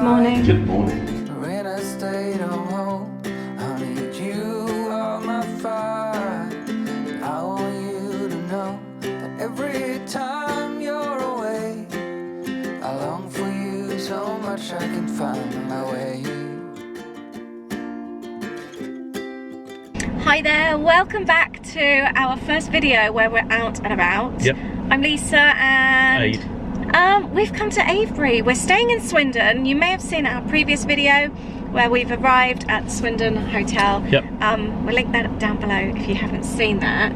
morning. Good morning. When I stayed home, I need you on my fire. I want you to know that every time you're away, I long for you so much I can find my way. Hi there, welcome back to our first video where we're out and about. Yep. I'm Lisa and we've come to Avebury. We're staying in Swindon. You may have seen our previous video where we've arrived at the Swindon Hotel. Yep. We'll link that up down below if you haven't seen that.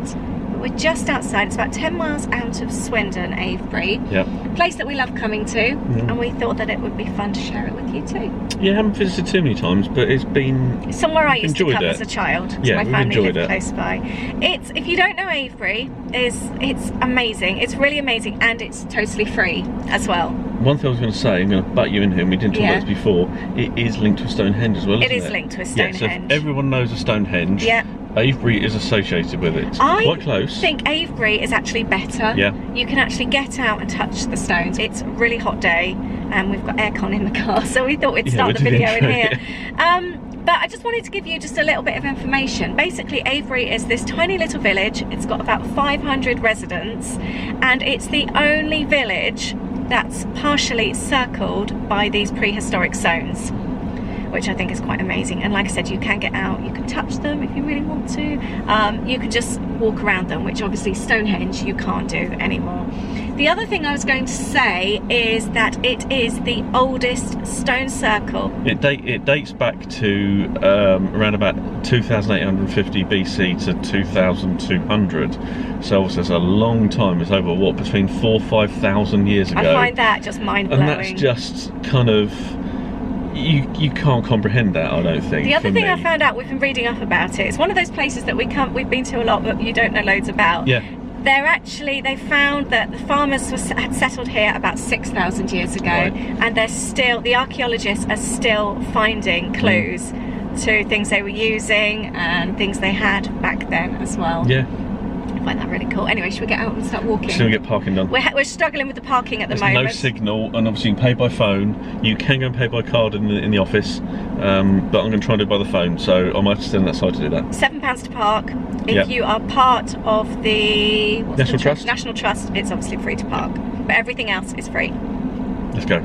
But we're just outside, it's about 10 miles out of Swindon, Avebury. Yep. A place that we love coming to, and we thought that it would be fun to share it with you too. Yeah, I haven't visited too many times, but it's been... Somewhere I used to come it. as a child. Yeah, my we've family enjoyed lived it. close by. It's, if you don't know Avebury, it's amazing. It's really amazing, and it's totally free as well. One thing I was going to say, I'm going to butt you in here, and we didn't talk about this before, it is linked to a Stonehenge as well, isn't it? It is linked to a Stonehenge. Yeah, so if everyone knows a Stonehenge, Yeah. Avebury is associated with it. Quite close. I think Avebury is actually better. Yeah. You can actually get out and touch the stones. It's a really hot day, and we've got aircon in the car, so we thought we'd start the video in here. But I just wanted to give you just a little bit of information. Basically, Avebury is this tiny little village. It's got about 500 residents, and it's the only village that's partially circled by these prehistoric stones, which I think is quite amazing. And like I said, you can get out, you can touch them if you really want to. You can just walk around them, which obviously Stonehenge you can't do anymore. The other thing I was going to say is that it is the oldest stone circle. It dates back to around about 2850 BC to 2200. So obviously it's a long time. It's over, what, between 4,000 or 5,000 years ago. I find that just mind-blowing. And that's just kind of... You can't comprehend that, I don't think. The other thing I found out, we've been reading up about it, it's one of those places that we've been to a lot but you don't know loads about. Yeah. They found that the farmers had settled here about 6,000 years ago, right. And the archaeologists are still finding clues to things they were using and things they had back then as well. Yeah. I find that really cool. Anyway, should we get out and start walking? Still get parking done. We're struggling with the parking at the moment. There's no signal, and obviously you can pay by phone. You can go and pay by card in the office, but I'm going to try and do it by the phone, so I might have to stand on that side to do that. £7 to park. If you are part of the National Trust, it's obviously free to park, but everything else is free. Let's go.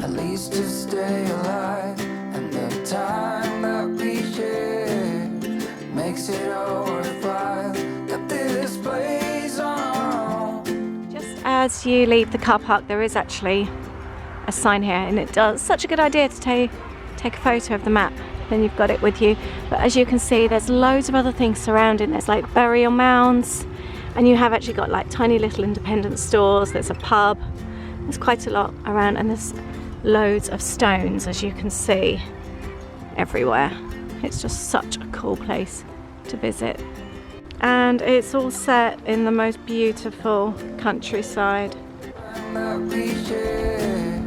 At least to stay alive, and the time that we share makes it all worthwhile. Got this place on our own. Just as you leave the car park, there is actually a sign here, and it does such a good idea to take a photo of the map. Then you've got it with you. But as you can see, there's loads of other things surrounding. There's like burial mounds, and you have actually got like tiny little independent stores. There's a pub. There's quite a lot around, and there's loads of stones, as you can see, everywhere. It's just such a cool place to visit. And it's all set in the most beautiful countryside. That we share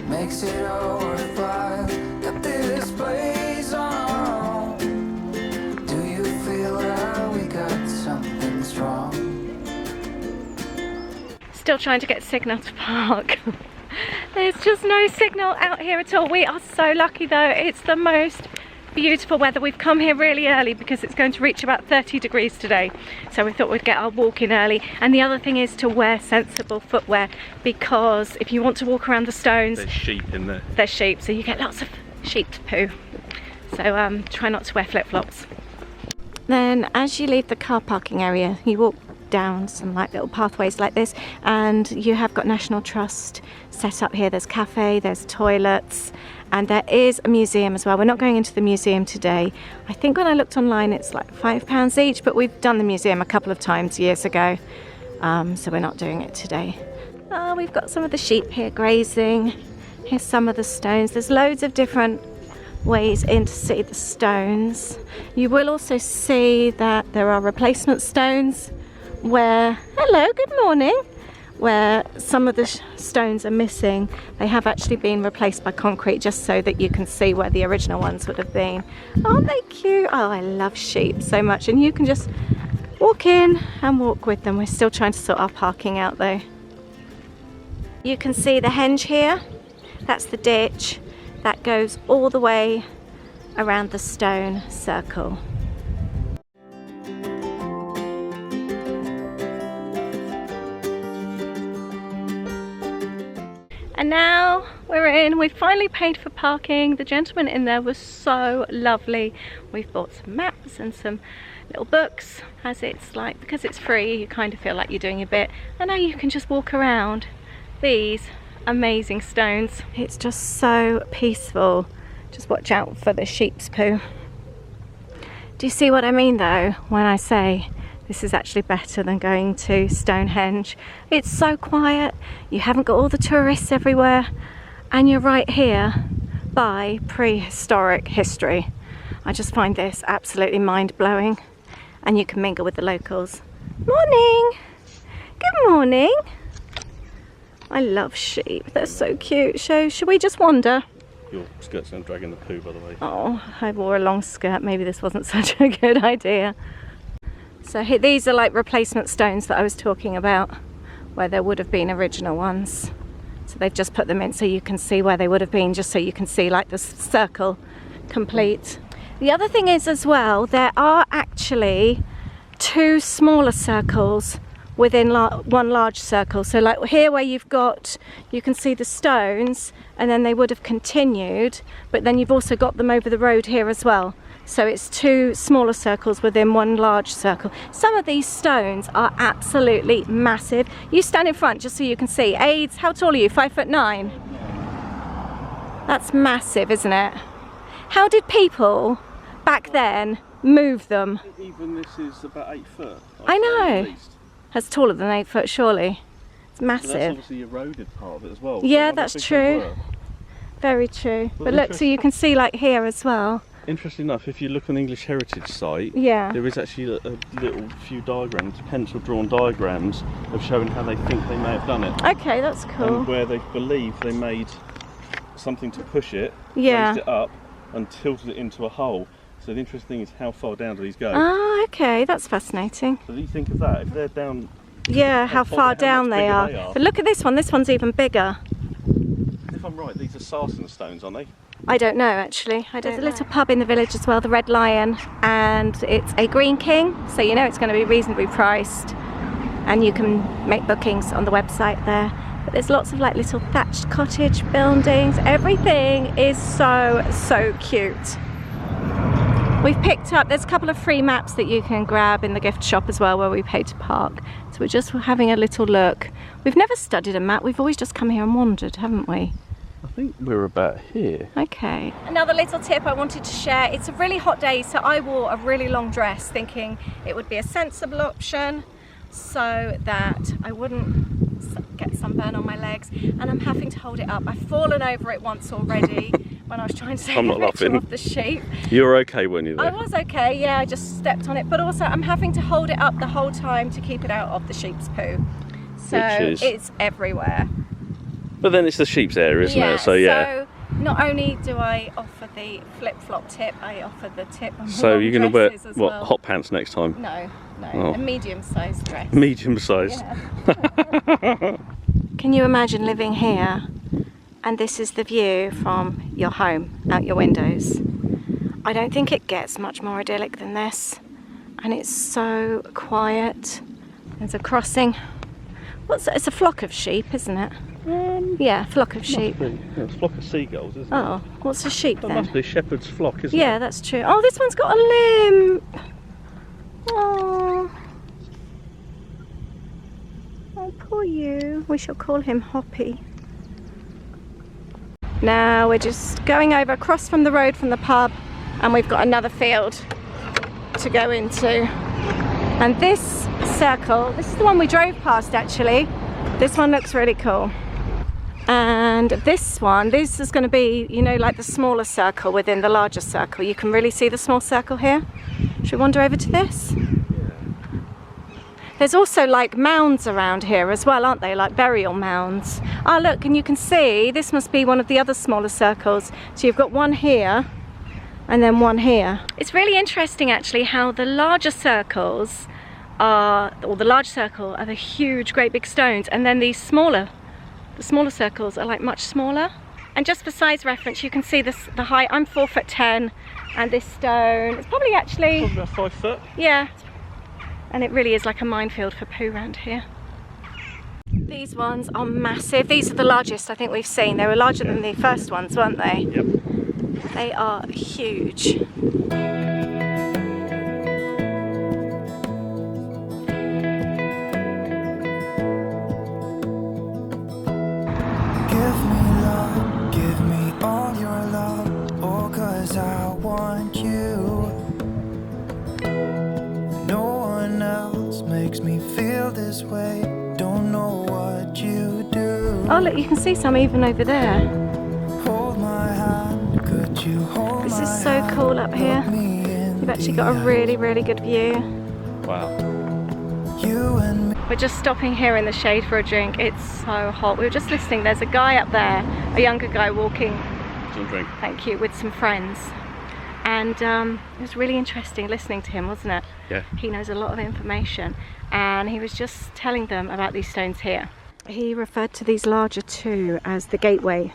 makes it all worthwhile. Got this place on our own. Do you feel that we got something strong? Still trying to get signal to park. There's just no signal out here at all. We are so lucky though. It's the most beautiful weather. We've come here really early because it's going to reach about 30 degrees today, so we thought we'd get our walk in early. And the other thing is to wear sensible footwear, because if you want to walk around the stones, There's sheep in there. there's sheep, so you get lots of sheep poo. So try not to wear flip-flops. Then as you leave the car parking area, you walk down some like little pathways like this, and you have got National Trust set up here. There's cafe, there's toilets, and there is a museum as well. We're not going into the museum today. I think when I looked online it's like £5 each, but we've done the museum a couple of times years ago, so we're not doing it today. We've got some of the sheep here grazing. Here's some of the stones. There's loads of different ways in to see the stones. You will also see that there are replacement stones where, hello, good morning, where some of the stones are missing. They have actually been replaced by concrete just so that you can see where the original ones would have been. Aren't they cute? Oh, I love sheep so much, and you can just walk in and walk with them. We're still trying to sort our parking out though. You can see the henge here. That's the ditch that goes all the way around the stone circle. And now we're in. We've finally paid for parking. The gentleman in there was so lovely. We've bought some maps and some little books, as it's like, because it's free, you kind of feel like you're doing a bit. And now you can just walk around these amazing stones. It's just so peaceful. Just watch out for the sheep's poo. Do you see what I mean though when I say this is actually better than going to Stonehenge? It's so quiet, you haven't got all the tourists everywhere, and you're right here by prehistoric history. I just find this absolutely mind-blowing, and you can mingle with the locals. Morning! Good morning! I love sheep, they're so cute. So, should we just wander? Your skirt's going to drag in the poo, by the way. Oh, I wore a long skirt, maybe this wasn't such a good idea. So these are like replacement stones that I was talking about, where there would have been original ones. So they've just put them in so you can see where they would have been, just so you can see like the circle complete. The other thing is as well, there are actually two smaller circles within one large circle. So like here where you've got, you can see the stones, and then they would have continued, but then you've also got them over the road here as well. So it's two smaller circles within one large circle. Some of these stones are absolutely massive. You stand in front just so you can see. Aids, how tall are you? 5'9"? That's massive, isn't it? How did people back then move them? Even this is about 8 foot. I know. That's taller than 8 foot, surely. It's massive. So that's obviously eroded part of it as well. Yeah, that's true. Very true. But look, so you can see like here as well. Interesting enough, if you look on the English Heritage site, yeah, there is actually a little few diagrams, pencil drawn diagrams of showing how they think they may have done it. Okay, that's cool. And where they believe they made something to push it, yeah, raised it up and tilted it into a hole. So the interesting thing is how far down do these go? Ah, okay, that's fascinating. So do you think of that? If they're down... Yeah, how far down they are. But look at this one, this one's even bigger. If I'm right, these are sarsen stones, aren't they? I don't know actually. There's a little pub in the village as well, the Red Lion, and it's a Green King, so you know it's going to be reasonably priced, and you can make bookings on the website there. But there's lots of like little thatched cottage buildings. Everything is so cute. We've picked up, there's a couple of free maps that you can grab in the gift shop as well where we paid to park. So we're just having a little look. We've never studied a map, we've always just come here and wandered, haven't we? I think we're about here. Okay. Another little tip I wanted to share. It's a really hot day, so I wore a really long dress thinking it would be a sensible option so that I wouldn't get sunburn on my legs, and I'm having to hold it up. I've fallen over it once already when I was trying to take a picture of the sheep. You were okay, weren't you, though? I was okay, yeah, I just stepped on it, but also I'm having to hold it up the whole time to keep it out of the sheep's poo. So it's everywhere. But then it's the sheep's area, isn't it? So yeah. So not only do I offer the flip-flop tip, I offer the tip on so you're going to wear what, well. hot pants next time? No, Oh. a medium-sized dress. Medium-sized. Yeah. Can you imagine living here and this is the view from your home out your windows? I don't think it gets much more idyllic than this, and it's so quiet. There's a crossing. It's a flock of sheep, isn't it? Yeah, flock of sheep. Yeah, it's a flock of seagulls, isn't it? Oh, what's a sheep That then? must be a shepherd's flock, isn't it? Yeah, that's true. Oh, this one's got a limp. Oh. Oh, poor you. We shall call him Hoppy. Now we're just going over across from the road from the pub, and we've got another field to go into. And this circle, this is the one we drove past actually. This one looks really cool. And this one, this is going to be, you know, like the smaller circle within the larger circle. You can really see the small circle here. Should we wander over to this? There's also like mounds around here as well, aren't they? Like burial mounds. Oh look, and you can see this must be one of the other smaller circles. So you've got one here and then one here. It's really interesting actually how the larger circles are, or the large circle are the huge great big stones, and then these smaller, the smaller circles are like much smaller. And just for size reference, you can see the height. I'm 4'10", and this stone, it's probably actually... Probably about 5 foot. Yeah. And it really is like a minefield for poo around here. These ones are massive. These are the largest I think we've seen. They were larger than the first ones, weren't they? Yep. They are huge. Give me all your love, oh, 'cause I want you. No one else makes me feel this way. Don't know what you do. Oh look, you can see some even over there. Hold my hand, could you hold This my is so hand? cool up here. Look me in You've actually the got a eye. really, really good view. Wow. You and me. We're just stopping here in the shade for a drink. It's so hot. We were just listening. There's a guy up there, a younger guy walking, Some drink. thank you, with some friends. And it was really interesting listening to him, wasn't it? Yeah. He knows a lot of information. And he was just telling them about these stones here. He referred to these larger two as the gateway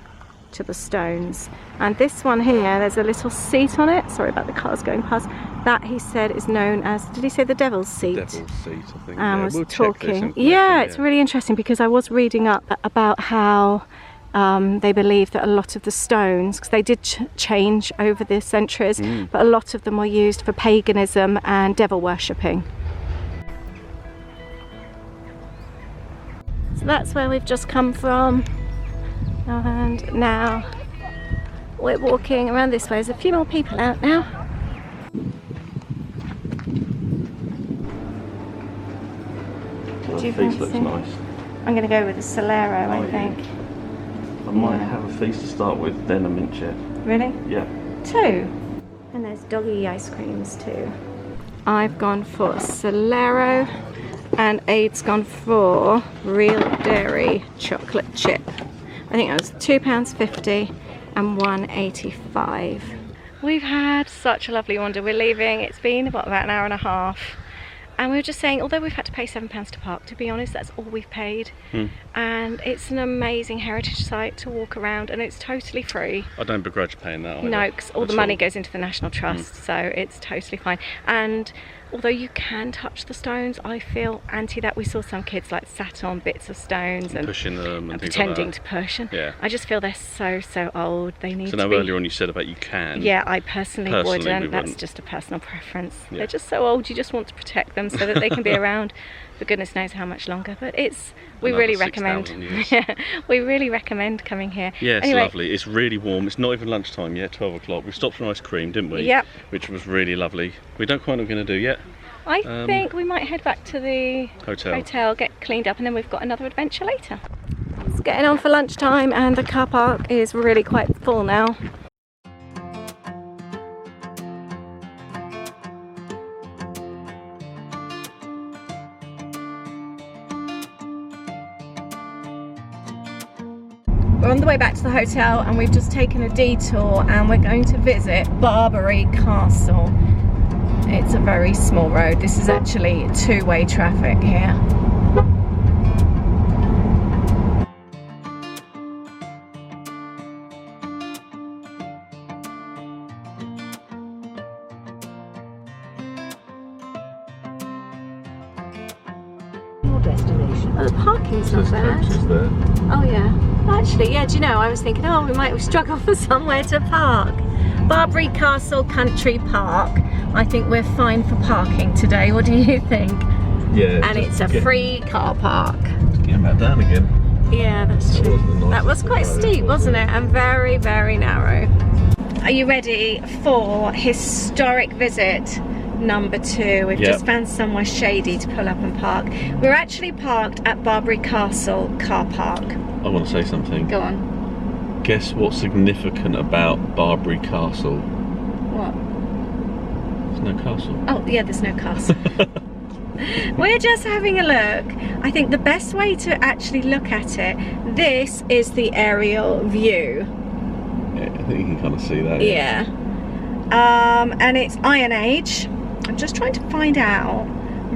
to the stones. And this one here, there's a little seat on it. Sorry about the cars going past. That he said is known as, did he say the Devil's Seat? Devil's Seat, I think. And was we'll check this talking. information, Yeah, it's really interesting because I was reading up about how they believe that a lot of the stones, because they did change over the centuries, but a lot of them were used for paganism and devil worshipping. So that's where we've just come from, and now we're walking around this way. There's a few more people out now. The Do you feast looks fancy? nice. I'm going to go with the Solero, Oh, I yeah. think. I might have a feast to start with, then a mint chip. Really? Yeah. 2. And there's doggy ice creams too. I've gone for Solero, and Ade's gone for Real Dairy chocolate chip. I think it was £2.50 and £1.85. We've had such a lovely wander. We're leaving. It's been about an hour and a half. And we were just saying, although we've had to pay £7 to park, to be honest, that's all we've paid. And it's an amazing heritage site to walk around, and it's totally free. I don't begrudge paying that either. No, because all the money goes into the National Trust, so it's totally fine. And although you can touch the stones, I feel anti that. We saw some kids like sat on bits of stones and pushing them and things pretending like to push. And Yeah. I just feel they're so old. They need So to now be. earlier on you said about you can. Yeah, I personally we wouldn't. That's wouldn't. just a personal preference. Yeah. They're just so old. You just want to protect them so that they can be around for goodness knows how much longer. But we Another really 6,000 recommend. years. Yeah, we really recommend coming here. Yeah, it's Anyway, lovely. It's really warm. It's not even lunchtime yet, 12 o'clock. We stopped for ice cream, didn't we? Yep. Which was really lovely. We don't quite know what we're going to do yet. I think we might head back to the Hotel. get cleaned up, and then we've got another adventure later. It's getting on for lunchtime, and the car park is really quite full now. We're on the way back to the hotel, and we've just taken a detour, and we're going to visit Barbury Castle. It's a very small road. This is actually two-way traffic here. Oh, the parking's not bad. there. Oh yeah. Actually, yeah, do you know, I was thinking, oh, we might struggle for somewhere to park. Barbury Castle Country Park. I think we're fine for parking today. What do you think? Yeah. And it's a free car park. Getting back down again. Yeah, that's true. wasn't the That was nicest quite road, steep, was wasn't it? it? And very, very narrow. Are you ready for historic visit number 2? We've just found somewhere shady to pull up and park. We're actually parked at Barbury Castle car park. I want to say something. Go on. Guess what's significant about Barbury Castle? What? There's no castle. Oh, yeah, there's no castle. We're just having a look. I think the best way to actually look at it, this is the aerial view. Yeah, I think you can kind of see that. Yeah. And it's Iron Age. I'm just trying to find out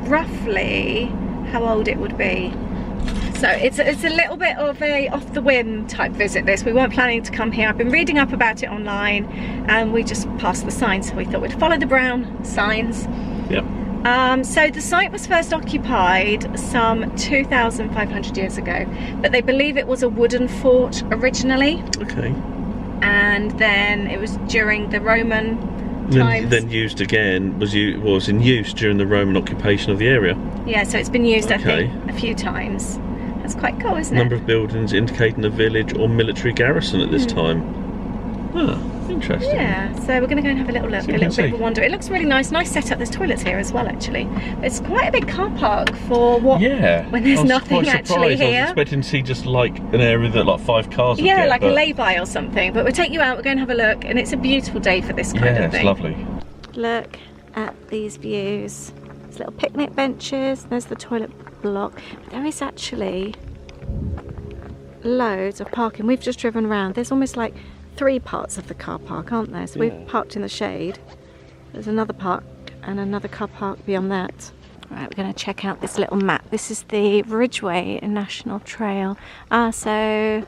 roughly how old it would be. So it's a little bit of a off the whim type visit this. We weren't planning to come here. I've been reading up about it online and we just passed the signs, so we thought we'd follow the brown signs. Yep. So the site was first occupied some 2,500 years ago, but they believe it was a wooden fort originally. Okay. And then it was during the Roman times. Then used again, was in use during the Roman occupation of the area. Yeah, so it's been used, Okay. I think, a few times. That's quite cool, isn't it? Number of buildings indicating a village or military garrison at this time. Ah, interesting. Yeah, so we're going to go and have a little look, So a you little can bit of see. a wander. It looks really nice setup. There's toilets here as well, actually. It's quite a big car park for what? Yeah. When there's I was nothing quite actually surprised. I here. was expecting to see just like an area that like 5 cars would Yeah, get, like but a lay-by or something. But we'll take you out, we're going to have a look, and it's a beautiful day for this kind yeah, of it's thing. lovely. Look at these views. There's little picnic benches, there's the toilet block. But there is actually loads of parking. We've just driven around. There's almost like 3 parts of the car park, aren't there? So Yeah. we've parked in the shade. There's another park and another car park beyond that. Right, we're going to check out this little map. This is the Ridgeway National Trail. So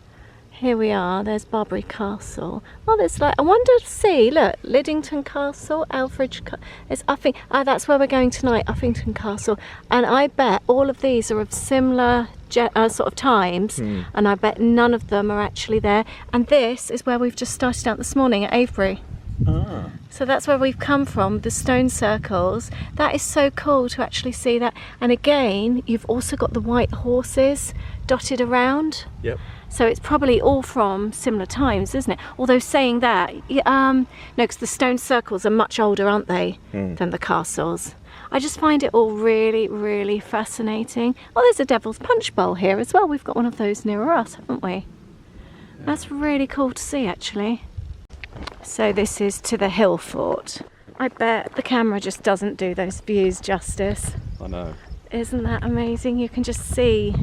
here we are. There's Barbury Castle. Oh, there's like, I wonder, see, look, Liddington Castle, it's Uffing. That's where we're going tonight, Uffington Castle. And I bet all of these are of similar sort of times, and I bet none of them are actually there. And this is where we've just started out this morning at Avebury. Ah. So that's where we've come from, the stone circles. That is so cool to actually see that. And again, you've also got the white horses dotted around. Yep. So it's probably all from similar times, isn't it? Although saying that, no, because the stone circles are much older, aren't they, than the castles. I just find it all really, really fascinating. Oh, there's a Devil's Punch Bowl here as well. We've got one of those near us, haven't we? That's really cool to see, actually. So this is to the hill fort. I bet the camera just doesn't do those views justice. I know. Isn't that amazing? You can just see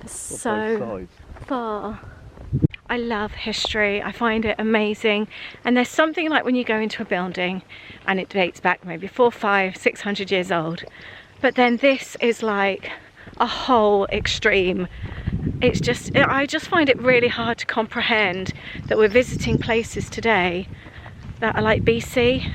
so far. I love history. I find it amazing. And there's something like when you go into a building and it dates back maybe 400, 500, 600 years old. But then this is like a whole extreme. It's just, I just find it really hard to comprehend that we're visiting places today that are like BC.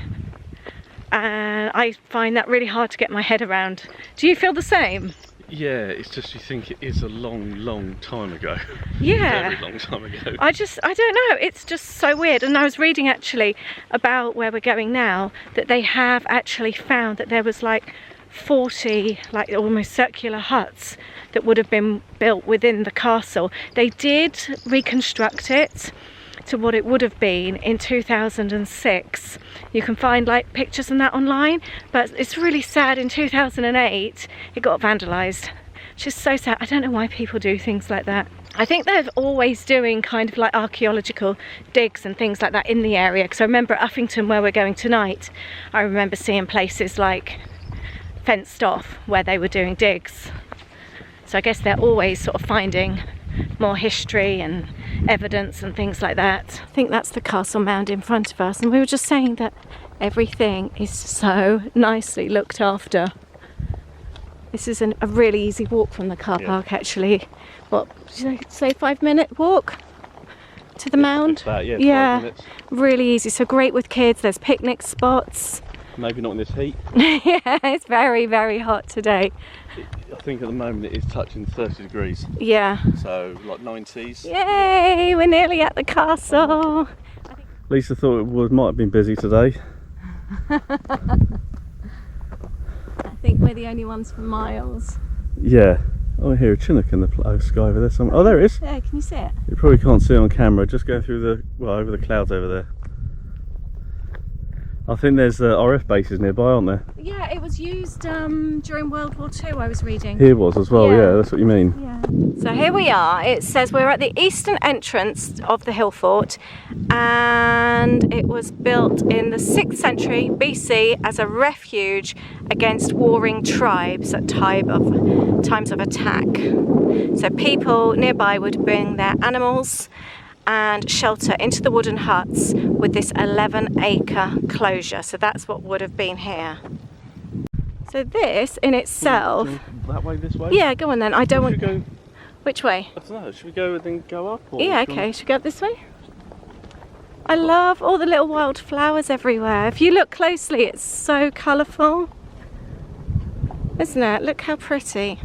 And I find that really hard to get my head around. Do you feel the same? Yeah, it's just you think it is a long, long time ago. Yeah. Very long time ago. I don't know, it's just so weird. And I was reading actually about where we're going now, that they have actually found that there was like 40 like almost circular huts that would have been built within the castle. They did reconstruct it to what it would have been in 2006. You can find like pictures and that online, but it's really sad. In 2008 it got vandalized, which is so sad. I don't know why people do things like that. I think they're always doing kind of like archaeological digs and things like that in the area, because I remember at Uffington, where we're going tonight, I remember seeing places like fenced off where they were doing digs. So I guess they're always sort of finding more history and evidence and things like that. I think that's the castle mound in front of us, and we were just saying that everything is so nicely looked after. This is a really easy walk from the car park, actually. What, did you say 5-minute walk to the mound? That, yeah, 5 minutes. Really easy. So great with kids. There's picnic spots. Maybe not in this heat. Yeah, it's very, very hot today. I think at the moment it is touching 30 degrees. Yeah. So like 90s. Yay, we're nearly at the castle. Lisa thought it might have been busy today. I think we're the only ones for miles. Yeah. Oh, I hear a Chinook in the sky over there somewhere. Oh, there it is. Yeah, can you see it? You probably can't see it on camera, just going through the, well, over the clouds over there. I think there's RF bases nearby, aren't there? Yeah, it was used during World War II, I was reading. Here was as well, Yeah. yeah, that's what you mean. Yeah. So here we are. It says we're at the eastern entrance of the hill fort, and it was built in the 6th century BC as a refuge against warring tribes at times of attack. So people nearby would bring their animals and shelter into the wooden huts with this 11-acre closure. So that's what would have been here. So this in itself, That way, this way? yeah, go on then. I don't want. Go. Which way? I don't know, should we go and then go up? Or Yeah, okay, should we go up this way? I love all the little wild flowers everywhere. If you look closely, it's so colourful. Isn't it? Look how pretty.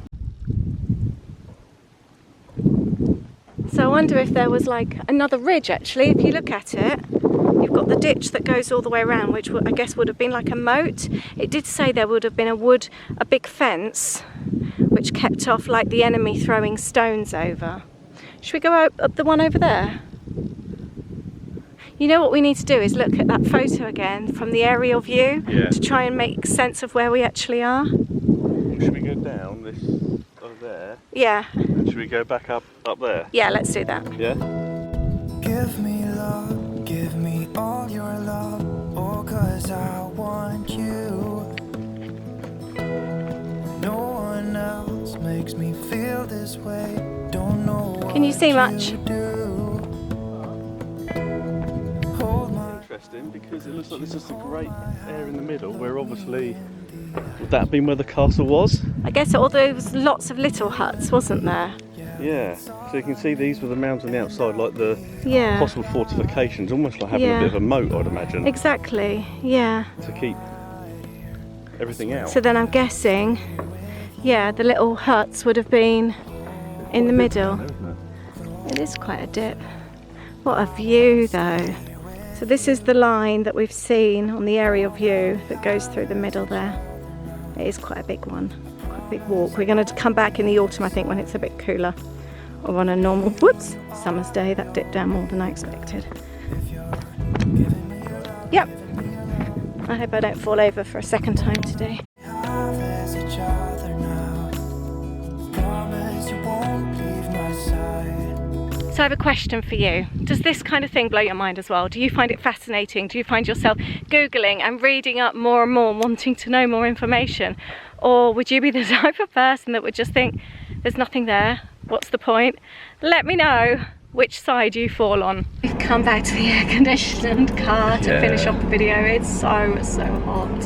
So I wonder if there was like another ridge actually. If you look at it, you've got the ditch that goes all the way around, which I guess would have been like a moat. It did say there would have been a big fence, which kept off like the enemy throwing stones over. Should we go up the one over there? You know what we need to do is look at that photo again from the aerial view to try and make sense of where we actually are. Should we go down this over there? Yeah. And should we go back up there? Yeah, let's do that. Yeah? Give me love, give me all your love, oh, 'cause I want you. No one else makes me feel this way, don't know what Can you see much? do. Hold my Interesting, because it looks like there's just a great area in the middle where obviously, would that have been where the castle was? I guess all those lots of little huts, wasn't there? Yeah, so you can see these with the mounds on the outside, like the Yeah. possible fortifications, almost like having Yeah. a bit of a moat, I'd imagine, Exactly, yeah. to keep everything out. So then I'm guessing, yeah, the little huts would have been in the middle. It is quite a dip. What a view though. So this is the line that we've seen on the aerial view that goes through the middle there. It is quite a big one, quite a big walk. We're going to come back in the autumn, I think, when it's a bit cooler. Or on a normal, whoops, summer's day, that dipped down more than I expected. Yep. I hope I don't fall over for a second time today. love as each other now. Promise you won't leave my side. So I have a question for you. Does this kind of thing blow your mind as well? Do you find it fascinating? Do you find yourself Googling and reading up more and more, wanting to know more information? Or would you be the type of person that would just think, there's nothing there, what's the point? Let me know which side you fall on. We've come back to the air-conditioned car to finish off the video. It's so hot.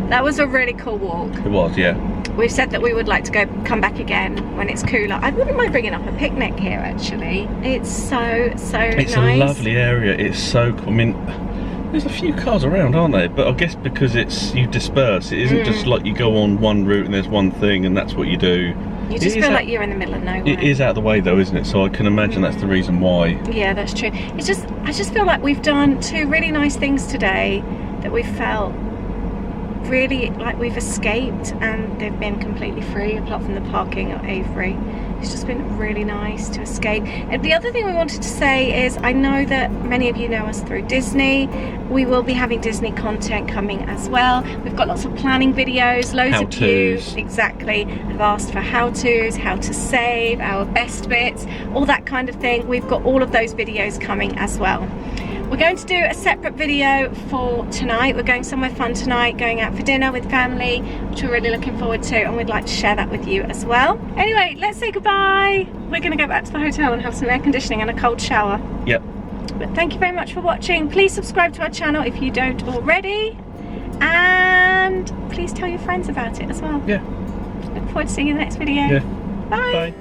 That was a really cool walk. It was, yeah. We've said that we would like to come back again when it's cooler. I wouldn't mind bringing up a picnic here actually. It's so It's nice. a lovely area. It's so cool. I mean, there's a few cars around, aren't there? But I guess because you disperse, it isn't just like you go on one route and there's one thing and that's what you do. You just feel like you're in the middle of nowhere. It is out of the way though, isn't it? So I can imagine that's the reason why. Yeah, that's true. It's just, I just feel like we've done two really nice things today that we felt really like we've escaped, and they've been completely free apart from the parking at Avebury. It's just been really nice to escape. And the other thing we wanted to say is, I know that many of you know us through Disney. We will be having Disney content coming as well. We've got lots of planning videos, loads of you exactly have asked for how-tos, how to save, our best bits, all that kind of thing. We've got all of those videos coming as well. We're going to do a separate video for tonight. We're going somewhere fun tonight, going out for dinner with family, which we're really looking forward to, and we'd like to share that with you as well. Anyway, let's say goodbye. We're going to go back to the hotel and have some air conditioning and a cold shower. Yep. But thank you very much for watching. Please subscribe to our channel if you don't already, and please tell your friends about it as well. Yeah. Look forward to seeing you in the next video. Yeah. Bye. Bye.